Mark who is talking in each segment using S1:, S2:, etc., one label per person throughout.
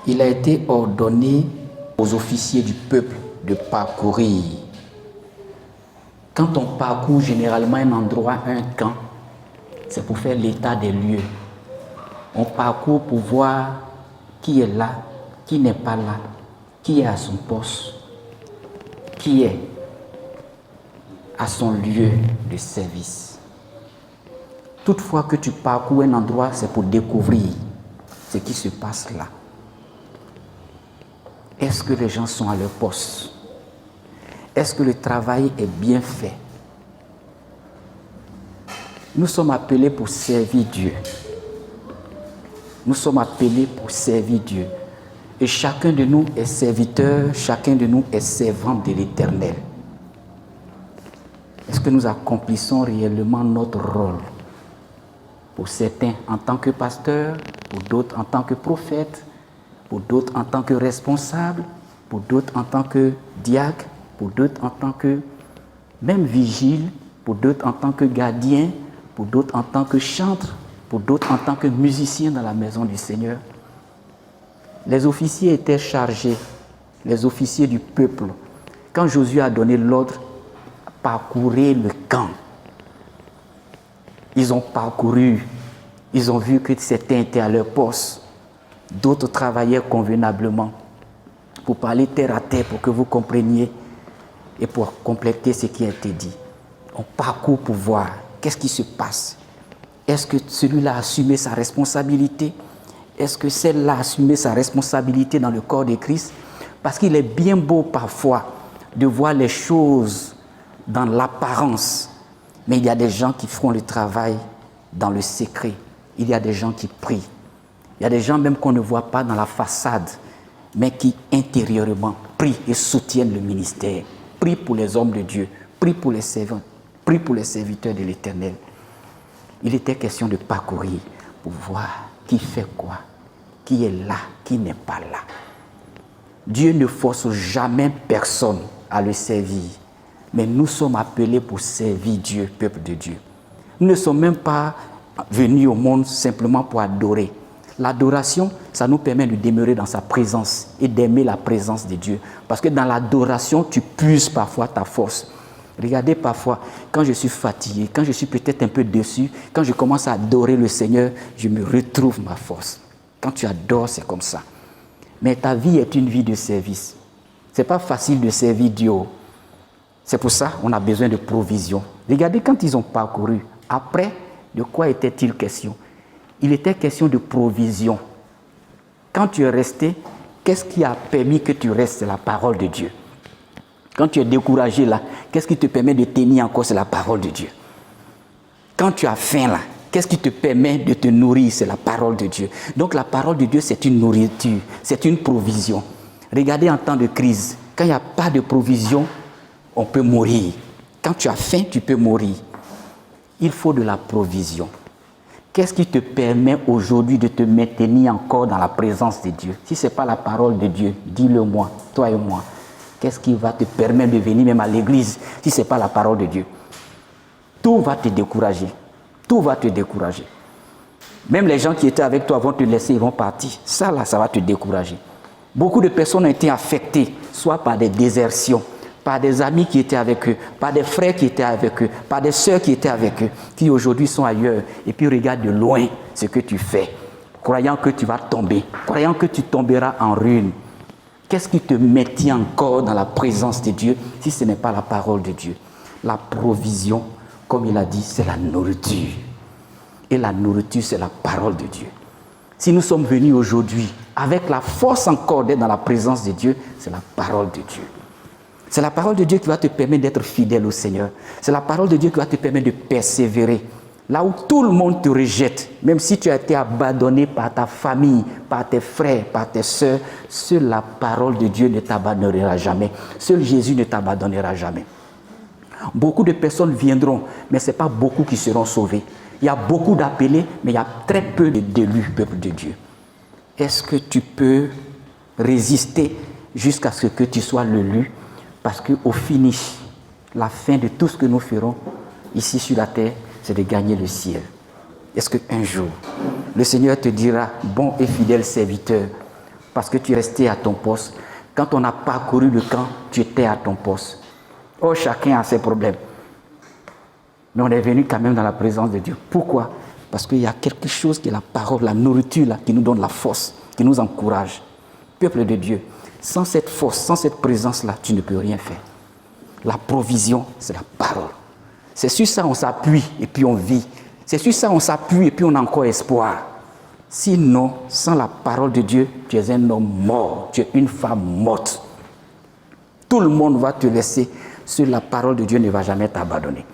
S1: il a été ordonné aux officiers du peuple de parcourir. Quand on parcourt généralement un endroit, un camp, c'est pour faire l'état des lieux. On parcourt pour voir qui est là, qui n'est pas là, qui est à son poste, qui est à son lieu de service. Toutefois que tu parcours un endroit, c'est pour découvrir ce qui se passe là. Est-ce que les gens sont à leur poste? Est-ce que le travail est bien fait? Nous sommes appelés pour servir Dieu. Nous sommes appelés pour servir Dieu. Et chacun de nous est serviteur, chacun de nous est servant de l'Éternel. Est-ce que nous accomplissons réellement notre rôle? Pour certains en tant que pasteur, pour d'autres en tant que prophète, pour d'autres en tant que responsable, pour d'autres en tant que diacre, pour d'autres en tant que même vigile, pour d'autres en tant que gardien, pour d'autres en tant que chantre, pour d'autres en tant que musicien dans la maison du Seigneur. Les officiers étaient chargés, les officiers du peuple. Quand Josué a donné l'ordre, parcourir le camp. Ils ont parcouru, ils ont vu que certains étaient à leur poste, d'autres travaillaient convenablement. Pour parler terre à terre, pour que vous compreniez et pour compléter ce qui a été dit. On parcourt pour voir qu'est-ce qui se passe. Est-ce que celui-là a assumé sa responsabilité? Est-ce que celle-là a assumé sa responsabilité dans le corps de Christ? Parce qu'il est bien beau parfois de voir les choses dans l'apparence. Mais il y a des gens qui feront le travail dans le secret. Il y a des gens qui prient. Il y a des gens même qu'on ne voit pas dans la façade, mais qui intérieurement prient et soutiennent le ministère. Prient pour les hommes de Dieu, prient pour les servants, prient pour les serviteurs de l'Éternel. Il était question de parcourir pour voir qui fait quoi, qui est là, qui n'est pas là. Dieu ne force jamais personne à le servir. Mais nous sommes appelés pour servir Dieu, peuple de Dieu. Nous ne sommes même pas venus au monde simplement pour adorer. L'adoration, ça nous permet de demeurer dans sa présence et d'aimer la présence de Dieu. Parce que dans l'adoration, tu puises parfois ta force. Regardez parfois, quand je suis fatigué, quand je suis peut-être un peu déçu, quand je commence à adorer le Seigneur, je me retrouve ma force. Quand tu adores, c'est comme ça. Mais ta vie est une vie de service. Ce n'est pas facile de servir Dieu. C'est pour ça qu'on a besoin de provision. Regardez quand ils ont parcouru. Après, de quoi était-il question? Il était question de provision. Quand tu es resté, qu'est-ce qui a permis que tu restes? C'est la parole de Dieu. Quand tu es découragé là, qu'est-ce qui te permet de tenir encore? C'est la parole de Dieu. Quand tu as faim là, qu'est-ce qui te permet de te nourrir? C'est la parole de Dieu. Donc la parole de Dieu, c'est une nourriture, c'est une provision. Regardez en temps de crise, quand il n'y a pas de provision, on peut mourir. Quand tu as faim, tu peux mourir. Il faut de la provision. Qu'est-ce qui te permet aujourd'hui de te maintenir encore dans la présence de Dieu? Si ce n'est pas la parole de Dieu, dis-le moi, toi et moi. Qu'est-ce qui va te permettre de venir même à l'église si ce n'est pas la parole de Dieu? Tout va te décourager. Tout va te décourager. Même les gens qui étaient avec toi vont te laisser, ils vont partir. Ça là, ça va te décourager. Beaucoup de personnes ont été affectées, soit par des désertions, par des amis qui étaient avec eux, par des frères qui étaient avec eux, par des sœurs qui étaient avec eux, qui aujourd'hui sont ailleurs, et puis regardent de loin ce que tu fais, croyant que tu vas tomber, croyant que tu tomberas en ruine. Qu'est-ce qui te maintient encore dans la présence de Dieu si ce n'est pas la parole de Dieu? La provision, comme il a dit, c'est la nourriture. Et la nourriture, c'est la parole de Dieu. Si nous sommes venus aujourd'hui avec la force encore d'être dans la présence de Dieu, c'est la parole de Dieu. C'est la parole de Dieu qui va te permettre d'être fidèle au Seigneur. C'est la parole de Dieu qui va te permettre de persévérer. Là où tout le monde te rejette, même si tu as été abandonné par ta famille, par tes frères, par tes sœurs, seule la parole de Dieu ne t'abandonnera jamais. Seul Jésus ne t'abandonnera jamais. Beaucoup de personnes viendront, mais ce n'est pas beaucoup qui seront sauvés. Il y a beaucoup d'appelés, mais il y a très peu d'élus, peuple de Dieu. Est-ce que tu peux résister jusqu'à ce que tu sois l'élu? Parce qu'au finish, la fin de tout ce que nous ferons ici sur la terre, c'est de gagner le ciel. Est-ce qu'un jour, le Seigneur te dira, bon et fidèle serviteur, parce que tu es resté à ton poste. Quand on a parcouru le camp, tu étais à ton poste. Oh, chacun a ses problèmes. Mais on est venu quand même dans la présence de Dieu. Pourquoi? Parce qu'il y a quelque chose qui est la parole, la nourriture là, qui nous donne la force, qui nous encourage. Peuple de Dieu, sans cette force, sans cette présence-là, tu ne peux rien faire. La provision, c'est la parole. C'est sur ça on s'appuie et puis on vit. C'est sur ça on s'appuie et puis on a encore espoir. Sinon, sans la parole de Dieu, tu es un homme mort, tu es une femme morte. Tout le monde va te laisser. Sur la parole de Dieu ne va jamais t'abandonner.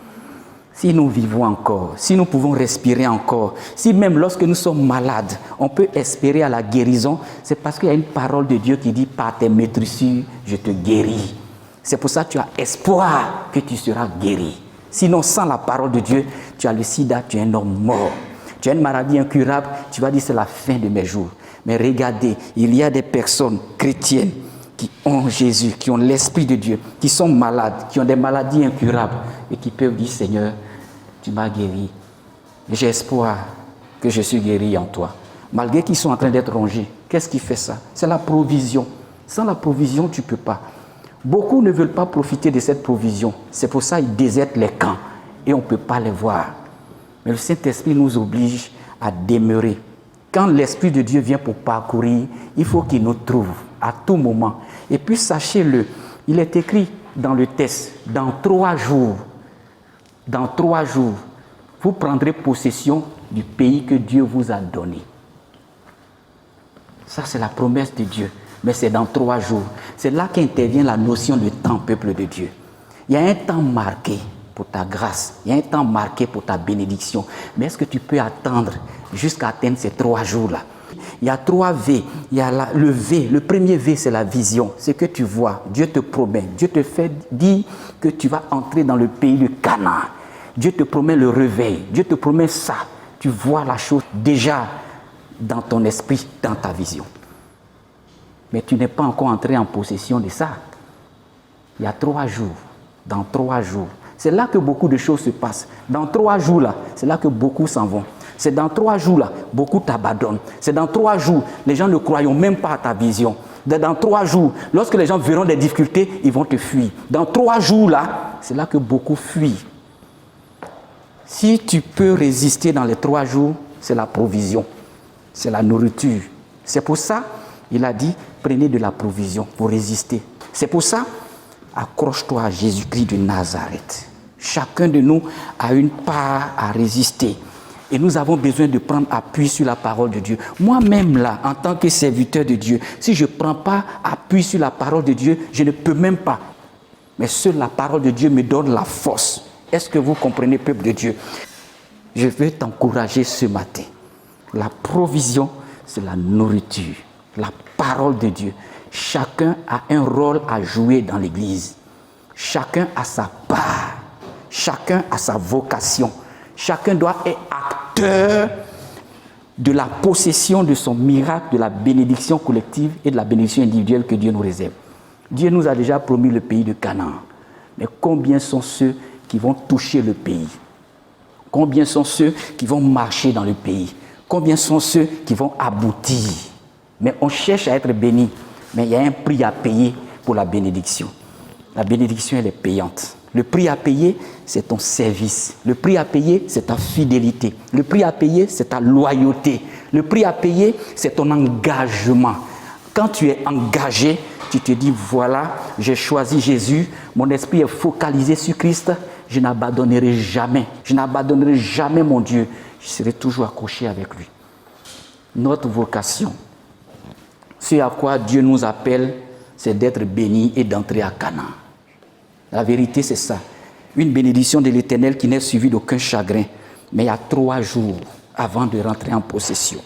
S1: Si nous vivons encore, si nous pouvons respirer encore, si même lorsque nous sommes malades, on peut espérer à la guérison, c'est parce qu'il y a une parole de Dieu qui dit « Par tes maîtrisures, je te guéris ». C'est pour ça que tu as espoir que tu seras guéri. Sinon, sans la parole de Dieu, tu as le sida, tu es un homme mort. Tu as une maladie incurable, tu vas dire c'est la fin de mes jours. Mais regardez, il y a des personnes chrétiennes qui ont Jésus, qui ont l'Esprit de Dieu, qui sont malades, qui ont des maladies incurables et qui peuvent dire Seigneur, tu m'as guéri. J'ai espoir que je suis guéri en toi. Malgré qu'ils sont en train d'être rongés, qu'est-ce qui fait ça? C'est la provision. Sans la provision, tu ne peux pas. Beaucoup ne veulent pas profiter de cette provision. C'est pour ça qu'ils désertent les camps et on ne peut pas les voir. Mais le Saint-Esprit nous oblige à demeurer. Quand l'Esprit de Dieu vient pour parcourir, il faut qu'il nous trouve à tout moment. Et puis sachez-le, il est écrit dans le texte, dans 3 jours, vous prendrez possession du pays que Dieu vous a donné. Ça, c'est la promesse de Dieu. Mais c'est dans 3 jours. C'est là qu'intervient la notion de temps, peuple de Dieu. Il y a un temps marqué pour ta grâce. Il y a un temps marqué pour ta bénédiction. Mais est-ce que tu peux attendre jusqu'à atteindre ces 3 jours-là? Il y a 3 V. Il y a le V. Le premier V, c'est la vision. C'est que tu vois. Dieu te promet. Dieu te fait dire que tu vas entrer dans le pays de Canaan. Dieu te promet le réveil. Dieu te promet ça. Tu vois la chose déjà dans ton esprit, dans ta vision. Mais tu n'es pas encore entré en possession de ça. Il y a 3 jours. Dans 3 jours. C'est là que beaucoup de choses se passent. Dans 3 jours là, c'est là que beaucoup s'en vont. C'est dans 3 jours là, beaucoup t'abandonnent. C'est dans 3 jours, les gens ne croyons même pas à ta vision. Dans 3 jours, lorsque les gens verront des difficultés, ils vont te fuir. Dans 3 jours là, c'est là que beaucoup fuient. Si tu peux résister dans les 3 jours, c'est la provision. C'est la nourriture. C'est pour ça, il a dit, prenez de la provision pour résister. C'est pour ça, accroche-toi à Jésus-Christ de Nazareth. Chacun de nous a une part à résister. Et nous avons besoin de prendre appui sur la parole de Dieu. Moi-même là, en tant que serviteur de Dieu, si je ne prends pas appui sur la parole de Dieu, je ne peux même pas. Mais seule la parole de Dieu me donne la force. Est-ce que vous comprenez, peuple de Dieu? Je veux t'encourager ce matin. La provision, c'est la nourriture. La parole de Dieu. Chacun a un rôle à jouer dans l'Église. Chacun a sa part. Chacun a sa vocation. Chacun doit être acteur de la possession de son miracle, de la bénédiction collective et de la bénédiction individuelle que Dieu nous réserve. Dieu nous a déjà promis le pays de Canaan. Mais combien sont ceux qui vont toucher le pays? Combien sont ceux qui vont marcher dans le pays? Combien sont ceux qui vont aboutir? Mais on cherche à être béni. Mais il y a un prix à payer pour la bénédiction. La bénédiction, elle est payante. Le prix à payer, c'est ton service. Le prix à payer, c'est ta fidélité. Le prix à payer, c'est ta loyauté. Le prix à payer, c'est ton engagement. Quand tu es engagé, tu te dis, voilà, j'ai choisi Jésus, mon esprit est focalisé sur Christ, je n'abandonnerai jamais. Je n'abandonnerai jamais mon Dieu. Je serai toujours accroché avec lui. Notre vocation, ce à quoi Dieu nous appelle, c'est d'être bénis et d'entrer à Canaan. La vérité, c'est ça. Une bénédiction de l'Éternel qui n'est suivie d'aucun chagrin. Mais il y a 3 jours avant de rentrer en possession.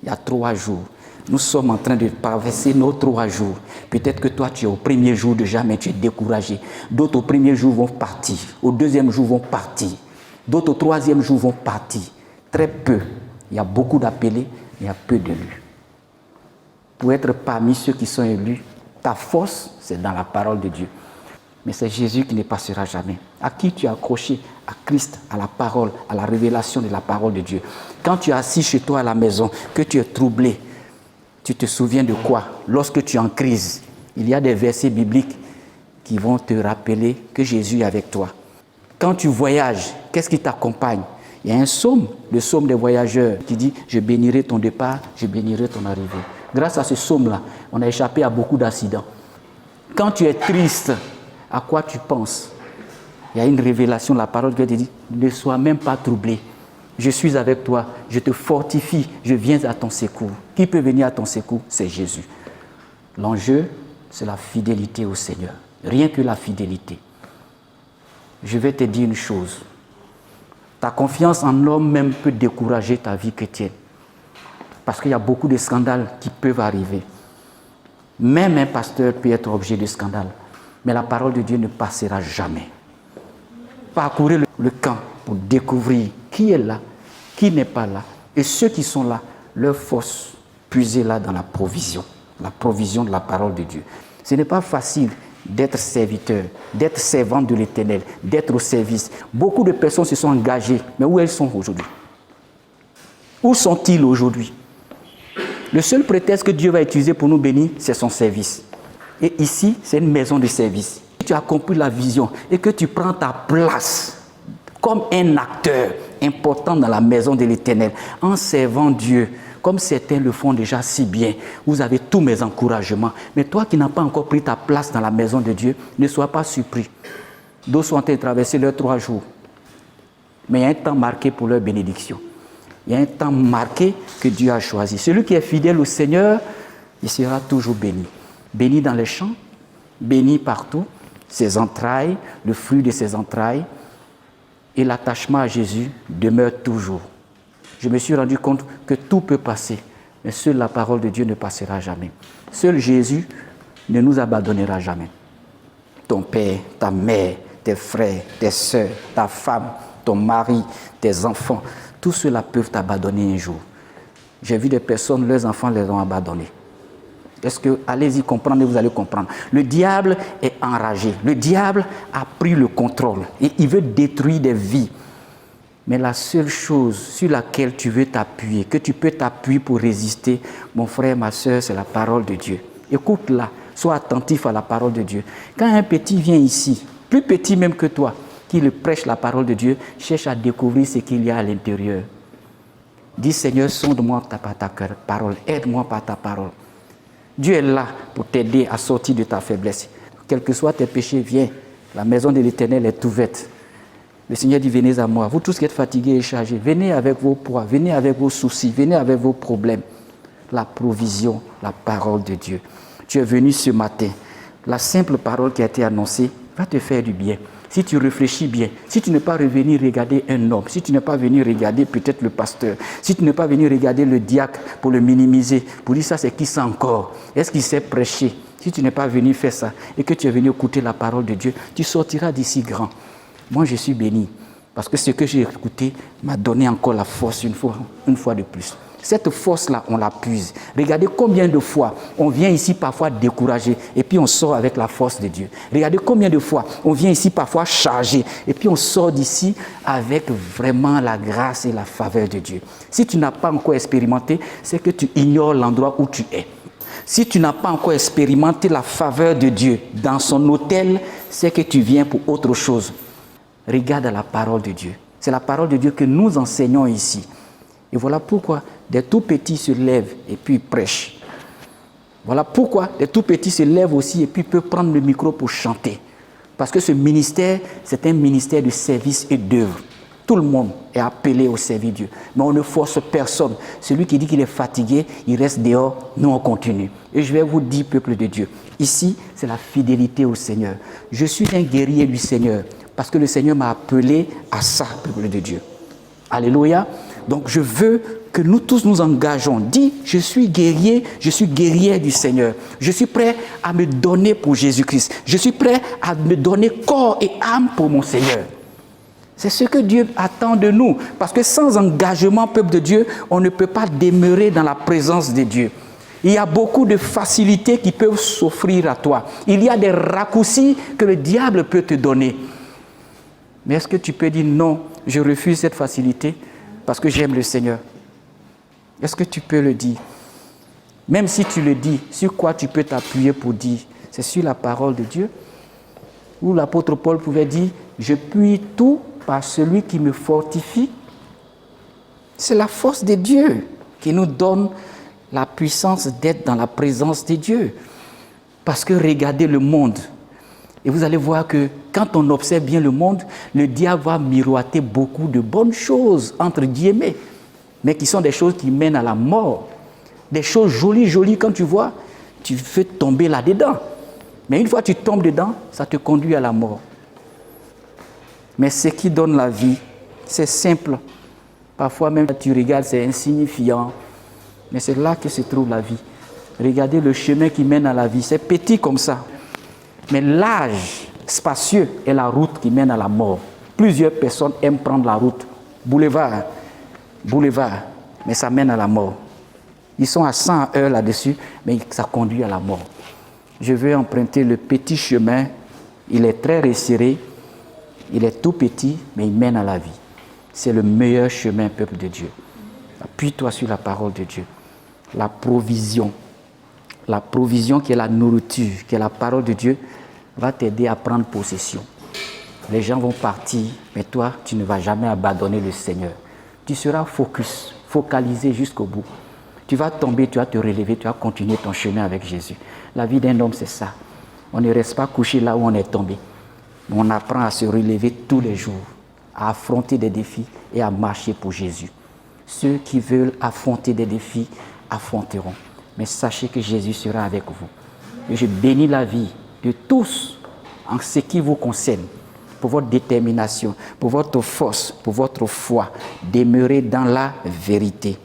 S1: Il y a 3 jours. Nous sommes en train de traverser nos 3 jours. Peut-être que toi, tu es au premier jour déjà, mais tu es découragé. D'autres au premier jour vont partir. Au deuxième jour vont partir. D'autres au 3e jour vont partir. Très peu. Il y a beaucoup d'appelés, mais il y a peu d'élus. Pour être parmi ceux qui sont élus, ta force, c'est dans la parole de Dieu. Mais c'est Jésus qui ne passera jamais. À qui tu es accroché? À Christ, à la parole, à la révélation de la parole de Dieu. Quand tu es assis chez toi à la maison, que tu es troublé, Tu te souviens de quoi? Lorsque tu es en crise, il y a des versets bibliques qui vont te rappeler que Jésus est avec toi. Quand tu voyages, qu'est-ce qui t'accompagne? Il y a un psaume, le psaume des voyageurs, qui dit « Je bénirai ton départ, je bénirai ton arrivée ». Grâce à ce psaume-là, on a échappé à beaucoup d'accidents. Quand tu es triste, à quoi tu penses? Il y a une révélation, la parole qui te dit « Ne sois même pas troublé. Je suis avec toi, je te fortifie, je viens à ton secours. » Qui peut venir à ton secours? C'est Jésus. L'enjeu, c'est la fidélité au Seigneur. Rien que la fidélité. Je vais te dire une chose. Ta confiance en l'homme même peut décourager ta vie chrétienne. Parce qu'il y a beaucoup de scandales qui peuvent arriver. Même un pasteur peut être objet de scandale. Mais la parole de Dieu ne passera jamais. Parcourez le camp pour découvrir qui est là, qui n'est pas là. Et ceux qui sont là, leur force, puisez-la dans la provision de la parole de Dieu. Ce n'est pas facile d'être serviteur, d'être servante de l'Éternel, d'être au service. Beaucoup de personnes se sont engagées, mais où elles sont aujourd'hui? Où sont-ils aujourd'hui? Le seul prétexte que Dieu va utiliser pour nous bénir, c'est son service. Et ici, c'est une maison de service. Si tu as compris la vision et que tu prends ta place comme un acteur important dans la maison de l'Éternel, en servant Dieu, comme certains le font déjà si bien, vous avez tous mes encouragements. Mais toi qui n'as pas encore pris ta place dans la maison de Dieu, ne sois pas surpris. D'autres sont en train de traverser leurs 3 jours. Mais il y a un temps marqué pour leur bénédiction. Il y a un temps marqué que Dieu a choisi. Celui qui est fidèle au Seigneur, il sera toujours béni. Béni dans les champs, béni partout, ses entrailles, le fruit de ses entrailles. Et l'attachement à Jésus demeure toujours. Je me suis rendu compte que tout peut passer, mais seule la parole de Dieu ne passera jamais. Seul Jésus ne nous abandonnera jamais. Ton père, ta mère, tes frères, tes sœurs, ta femme, ton mari, tes enfants, tous ceux-là peuvent t'abandonner un jour. J'ai vu des personnes, leurs enfants les ont abandonnés. Est-ce que, allez-y comprendre et vous allez comprendre. Le diable est enragé. Le diable a pris le contrôle et il veut détruire des vies. Mais la seule chose sur laquelle tu veux t'appuyer, que tu peux t'appuyer pour résister, mon frère, ma soeur, c'est la parole de Dieu. Écoute-la, sois attentif à la parole de Dieu. Quand un petit vient ici, plus petit même que toi, qui le prêche la parole de Dieu, cherche à découvrir ce qu'il y a à l'intérieur. Dis Seigneur, sonde-moi par ta parole, aide-moi par ta parole. Dieu est là pour t'aider à sortir de ta faiblesse. Quels que soient tes péchés, viens. La maison de l'Éternel est ouverte. Le Seigneur dit, venez à moi. Vous tous qui êtes fatigués et chargés, venez avec vos poids, venez avec vos soucis, venez avec vos problèmes. La provision, la parole de Dieu. Tu es venu ce matin. La simple parole qui a été annoncée va te faire du bien. Si tu réfléchis bien, si tu n'es pas revenu regarder un homme, si tu n'es pas venu regarder peut-être le pasteur, si tu n'es pas venu regarder le diacre pour le minimiser, pour dire ça c'est qui ça encore? Est-ce qu'il sait prêcher? Si tu n'es pas venu faire ça et que tu es venu écouter la parole de Dieu, tu sortiras d'ici grand. Moi, je suis béni parce que ce que j'ai écouté m'a donné encore la force une fois de plus. Cette force-là, on la puise. Regardez combien de fois on vient ici parfois découragé et puis on sort avec la force de Dieu. Regardez combien de fois on vient ici parfois chargé et puis on sort d'ici avec vraiment la grâce et la faveur de Dieu. Si tu n'as pas encore expérimenté, c'est que tu ignores l'endroit où tu es. Si tu n'as pas encore expérimenté la faveur de Dieu dans son autel, c'est que tu viens pour autre chose. Regarde la parole de Dieu. C'est la parole de Dieu que nous enseignons ici. Et voilà pourquoi des tout petits se lèvent et puis prêchent. Voilà pourquoi des tout petits se lèvent aussi et puis peuvent prendre le micro pour chanter. Parce que ce ministère, c'est un ministère de service et d'œuvre. Tout le monde est appelé au service de Dieu. Mais on ne force personne. Celui qui dit qu'il est fatigué, il reste dehors, nous on continue. Et je vais vous dire, peuple de Dieu, ici, c'est la fidélité au Seigneur. Je suis un guerrier du Seigneur. Parce que le Seigneur m'a appelé à ça, peuple de Dieu. Alléluia. Donc je veux que nous tous nous engageons. Dis, je suis guerrier du Seigneur. Je suis prêt à me donner pour Jésus-Christ. Je suis prêt à me donner corps et âme pour mon Seigneur. C'est ce que Dieu attend de nous. Parce que sans engagement, peuple de Dieu, on ne peut pas demeurer dans la présence de Dieu. Il y a beaucoup de facilités qui peuvent s'offrir à toi. Il y a des raccourcis que le diable peut te donner. Mais est-ce que tu peux dire non, je refuse cette facilité parce que j'aime le Seigneur? Est-ce que tu peux le dire? Même si tu le dis, sur quoi tu peux t'appuyer pour dire? C'est sur la parole de Dieu. Où l'apôtre Paul pouvait dire, je puis tout par celui qui me fortifie. C'est la force de Dieu qui nous donne la puissance d'être dans la présence de Dieu. Parce que regardez le monde. Et vous allez voir que quand on observe bien le monde, le diable va miroiter beaucoup de bonnes choses, entre guillemets, mais qui sont des choses qui mènent à la mort. Des choses jolies, jolies, quand tu vois, tu veux tomber là-dedans. Mais une fois que tu tombes dedans, ça te conduit à la mort. Mais ce qui donne la vie, c'est simple. Parfois même, tu regardes, c'est insignifiant. Mais c'est là que se trouve la vie. Regardez le chemin qui mène à la vie. C'est petit comme ça. Mais l'âge spacieux est la route qui mène à la mort. Plusieurs personnes aiment prendre la route. Boulevard, mais ça mène à la mort. Ils sont à 100 heures là-dessus, mais ça conduit à la mort. Je veux emprunter le petit chemin. Il est très resserré. Il est tout petit, mais il mène à la vie. C'est le meilleur chemin, peuple de Dieu. Appuie-toi sur la parole de Dieu. La provision qui est la nourriture, qui est la parole de Dieu, va t'aider à prendre possession. Les gens vont partir, mais toi, tu ne vas jamais abandonner le Seigneur. Tu seras focalisé jusqu'au bout. Tu vas tomber, tu vas te relever, tu vas continuer ton chemin avec Jésus. La vie d'un homme, c'est ça. On ne reste pas couché là où on est tombé. On apprend à se relever tous les jours, à affronter des défis et à marcher pour Jésus. Ceux qui veulent affronter des défis affronteront. Mais sachez que Jésus sera avec vous. Et je bénis la vie de tous en ce qui vous concerne, pour votre détermination, pour votre force, pour votre foi. Demeurez dans la vérité.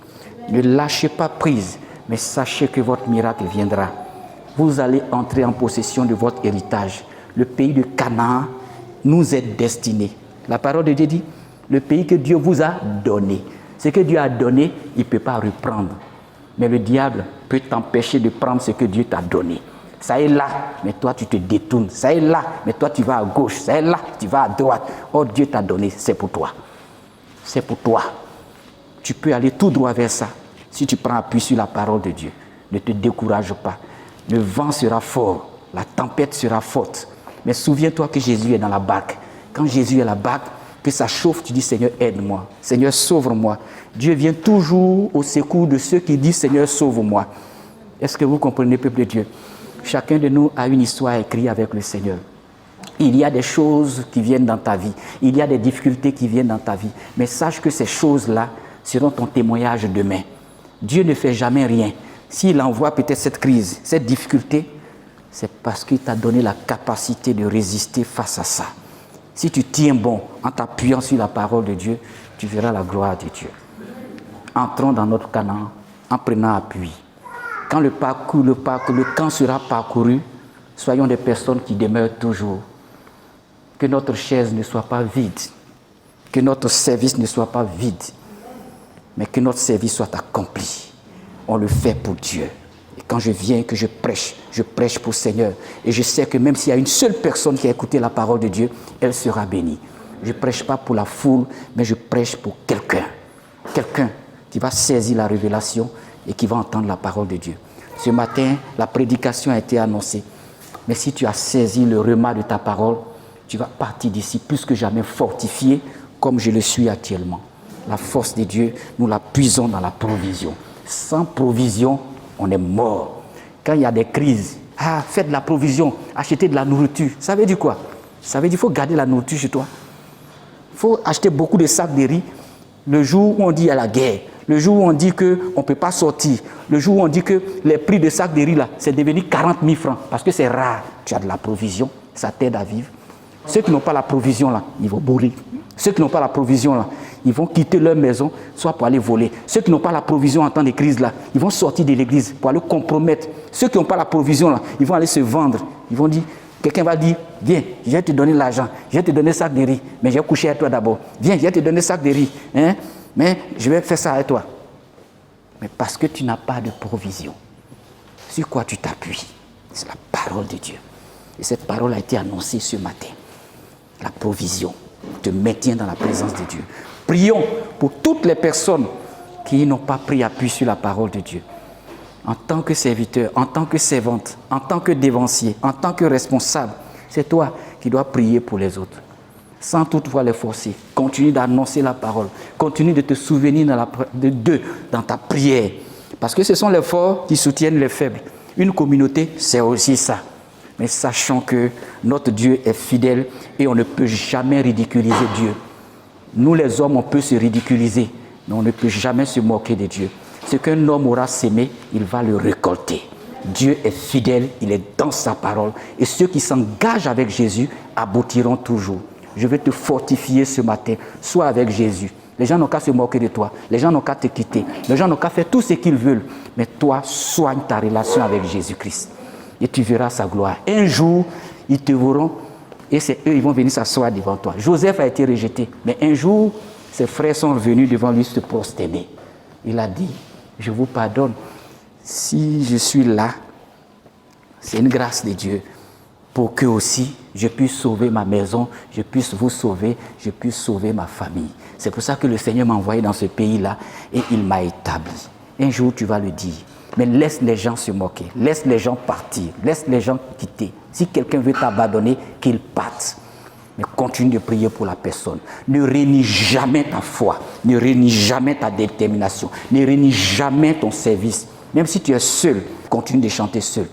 S1: Ne lâchez pas prise, mais sachez que votre miracle viendra. Vous allez entrer en possession de votre héritage. Le pays de Canaan nous est destiné. La parole de Dieu dit, le pays que Dieu vous a donné. Ce que Dieu a donné, il ne peut pas reprendre. Mais le diable peut t'empêcher de prendre ce que Dieu t'a donné. Ça est là, mais toi tu te détournes. Ça est là, mais toi tu vas à gauche. Ça est là, tu vas à droite. Oh, Dieu t'a donné, c'est pour toi. C'est pour toi. Tu peux aller tout droit vers ça. Si tu prends appui sur la parole de Dieu, ne te décourage pas. Le vent sera fort, la tempête sera forte. Mais souviens-toi que Jésus est dans la barque. Quand Jésus est dans la barque, que ça chauffe, tu dis Seigneur, aide-moi. Seigneur, sauve-moi. Dieu vient toujours au secours de ceux qui disent Seigneur, sauve-moi. Est-ce que vous comprenez, peuple de Dieu? Chacun de nous a une histoire écrite avec le Seigneur. Il y a des choses qui viennent dans ta vie. Il y a des difficultés qui viennent dans ta vie. Mais sache que ces choses-là seront ton témoignage demain. Dieu ne fait jamais rien. S'il envoie peut-être cette crise, cette difficulté, c'est parce qu'il t'a donné la capacité de résister face à ça. Si tu tiens bon en t'appuyant sur la parole de Dieu, tu verras la gloire de Dieu. Entrons dans notre Canaan en prenant appui. Quand le camp sera parcouru, soyons des personnes qui demeurent toujours. Que notre chaise ne soit pas vide. Que notre service ne soit pas vide. Mais que notre service soit accompli. On le fait pour Dieu. Et quand je viens, que je prêche pour le Seigneur. Et je sais que même s'il y a une seule personne qui a écouté la parole de Dieu, elle sera bénie. Je ne prêche pas pour la foule, mais je prêche pour quelqu'un. Quelqu'un qui va saisir la révélation et qui va entendre la parole de Dieu. Ce matin, la prédication a été annoncée. Mais si tu as saisi le remas de ta parole, tu vas partir d'ici plus que jamais fortifié comme je le suis actuellement. La force de Dieu, nous la puisons dans la provision. Sans provision, on est mort. Quand il y a des crises, faites de la provision, achetez de la nourriture. Ça veut dire quoi? Ça veut dire qu'il faut garder la nourriture chez toi. Il faut acheter beaucoup de sacs de riz. Le jour où on dit qu'il y a la guerre, le jour où on dit qu'on ne peut pas sortir, le jour où on dit que les prix de sacs de riz, là, c'est devenu 40 000 francs parce que c'est rare. Tu as de la provision, ça t'aide à vivre. Ceux qui n'ont pas la provision, là, ils vont mourir. Ceux qui n'ont pas la provision, là, ils vont quitter leur maison, soit pour aller voler. Ceux qui n'ont pas la provision en temps de crise, là, ils vont sortir de l'église pour aller compromettre. Ceux qui n'ont pas la provision, là, ils vont aller se vendre. Ils vont dire, quelqu'un va dire, viens, je vais te donner l'argent, je vais te donner sac de riz, mais je vais coucher avec toi d'abord. Viens, je vais te donner sac de riz, hein, mais je vais faire ça avec toi. Mais parce que tu n'as pas de provision, sur quoi tu t'appuies? C'est la parole de Dieu. Et cette parole a été annoncée ce matin. La provision te maintient dans la présence de Dieu. Prions pour toutes les personnes qui n'ont pas pris appui sur la parole de Dieu. en tant que serviteur, en tant que servante, en tant que dévancier, en tant que responsable, c'est toi qui dois prier pour les autres. Sans toutefois les forcer. Continue d'annoncer la parole. Continue de te souvenir d'eux dans ta prière. Parce que ce sont les forts qui soutiennent les faibles. Une communauté, c'est aussi ça. Mais sachant que notre Dieu est fidèle et on ne peut jamais ridiculiser Dieu. Nous les hommes, on peut se ridiculiser, mais on ne peut jamais se moquer de Dieu. Ce qu'un homme aura sémé, il va le récolter. Dieu est fidèle, il est dans sa parole. Et ceux qui s'engagent avec Jésus aboutiront toujours. Je vais te fortifier ce matin. Sois avec Jésus. Les gens n'ont qu'à se moquer de toi. Les gens n'ont qu'à te quitter. Les gens n'ont qu'à faire tout ce qu'ils veulent. Mais toi, soigne ta relation avec Jésus-Christ. Et tu verras sa gloire. Un jour, ils te verront et c'est eux, ils vont venir s'asseoir devant toi. Joseph a été rejeté. Mais un jour, ses frères sont venus devant lui se prosterner. Il a dit, je vous pardonne. Si je suis là, c'est une grâce de Dieu. Pour que aussi je puisse sauver ma maison, je puisse vous sauver, je puisse sauver ma famille. C'est pour ça que le Seigneur m'a envoyé dans ce pays-là et il m'a établi. Un jour, tu vas le dire. Mais laisse les gens se moquer, laisse les gens partir, laisse les gens quitter. Si quelqu'un veut t'abandonner, qu'il parte. Mais continue de prier pour la personne. Ne renie jamais ta foi, ne renie jamais ta détermination, ne renie jamais ton service. Même si tu es seul, continue de chanter seul.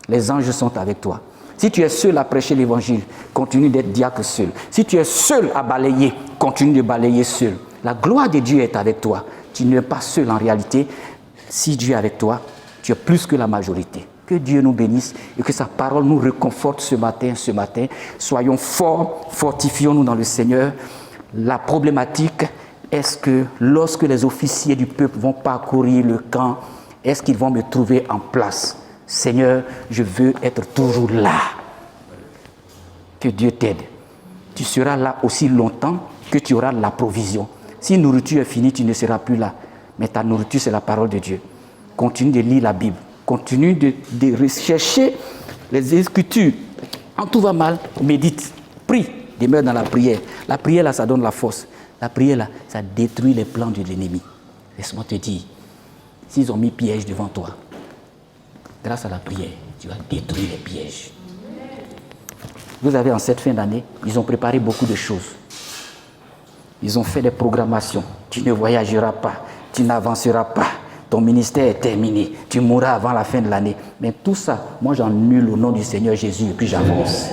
S1: Les anges sont avec toi. Si tu es seul à prêcher l'évangile, continue d'être diacre seul. Si tu es seul à balayer, continue de balayer seul. La gloire de Dieu est avec toi. Tu n'es pas seul en réalité. Si Dieu est avec toi, tu es plus que la majorité. Que Dieu nous bénisse et que sa parole nous réconforte ce matin. Soyons forts, fortifions-nous dans le Seigneur. La problématique, est-ce que lorsque les officiers du peuple vont parcourir le camp, est-ce qu'ils vont me trouver en place? Seigneur, je veux être toujours là. Que Dieu t'aide. Tu seras là aussi longtemps que tu auras la provision. Si nourriture est finie, tu ne seras plus là. Mais ta nourriture, c'est la parole de Dieu. Continue de lire la Bible. Continue de rechercher les Écritures. Quand tout va mal, médite. Prie. Demeure dans la prière. La prière, là, ça donne la force. La prière, là, ça détruit les plans de l'ennemi. Laisse-moi te dire, s'ils ont mis piège devant toi, grâce à la prière, tu vas détruire les pièges. Vous avez en cette fin d'année, ils ont préparé beaucoup de choses. Ils ont fait des programmations. Tu ne voyageras pas, tu n'avanceras pas, ton ministère est terminé, tu mourras avant la fin de l'année. Mais tout ça, moi j'annule au nom du Seigneur Jésus et puis j'avance.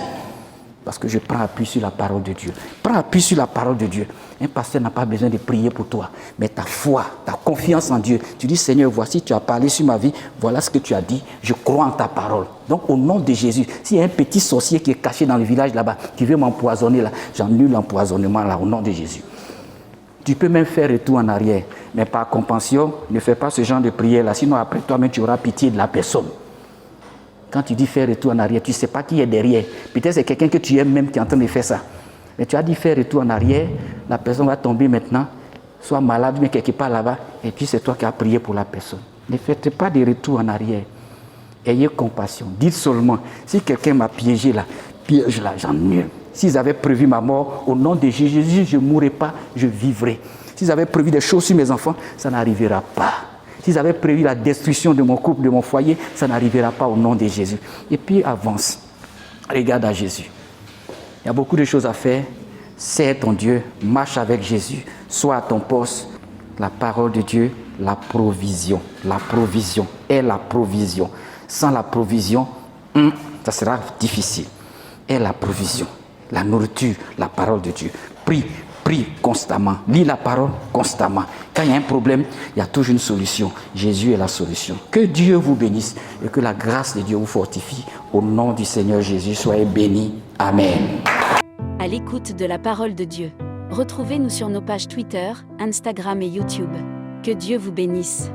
S1: Parce que je prends appui sur la parole de Dieu. Prends appui sur la parole de Dieu. Un pasteur n'a pas besoin de prier pour toi. Mais ta foi, ta confiance en Dieu. Tu dis, Seigneur, voici, tu as parlé sur ma vie. Voilà ce que tu as dit. Je crois en ta parole. Donc, au nom de Jésus, s'il y a un petit sorcier qui est caché dans le village là-bas, qui veut m'empoisonner là, j'annule l'empoisonnement là, au nom de Jésus. Tu peux même faire retour en arrière. Mais par compassion, ne fais pas ce genre de prière là. Sinon, après toi-même, tu auras pitié de la personne. Quand tu dis faire retour en arrière, tu ne sais pas qui est derrière. Peut-être c'est quelqu'un que tu aimes même qui est en train de faire ça. Mais tu as dit faire retour en arrière, la personne va tomber maintenant, soit malade, mais quelque part là-bas, et puis c'est toi qui as prié pour la personne. Ne faites pas de retour en arrière. Ayez compassion. Dites seulement, si quelqu'un m'a piégé là, piège là, j'annule. S'ils avaient prévu ma mort, au nom de Jésus, je ne mourrai pas, je vivrai. S'ils avaient prévu des choses sur mes enfants, ça n'arrivera pas. S'ils avaient prévu la destruction de mon couple, de mon foyer, ça n'arrivera pas au nom de Jésus. Et puis avance. Regarde à Jésus. Il y a beaucoup de choses à faire. Sers ton Dieu, marche avec Jésus, sois à ton poste. La parole de Dieu, la provision. La provision est la provision. Sans la provision, ça sera difficile. Est la provision, la nourriture, la parole de Dieu. Prie constamment, lis la parole constamment. Quand il y a un problème, il y a toujours une solution. Jésus est la solution. Que Dieu vous bénisse et que la grâce de Dieu vous fortifie. Au nom du Seigneur Jésus, soyez bénis. Amen.
S2: À l'écoute de la parole de Dieu. Retrouvez-nous sur nos pages Twitter, Instagram et YouTube. Que Dieu vous bénisse.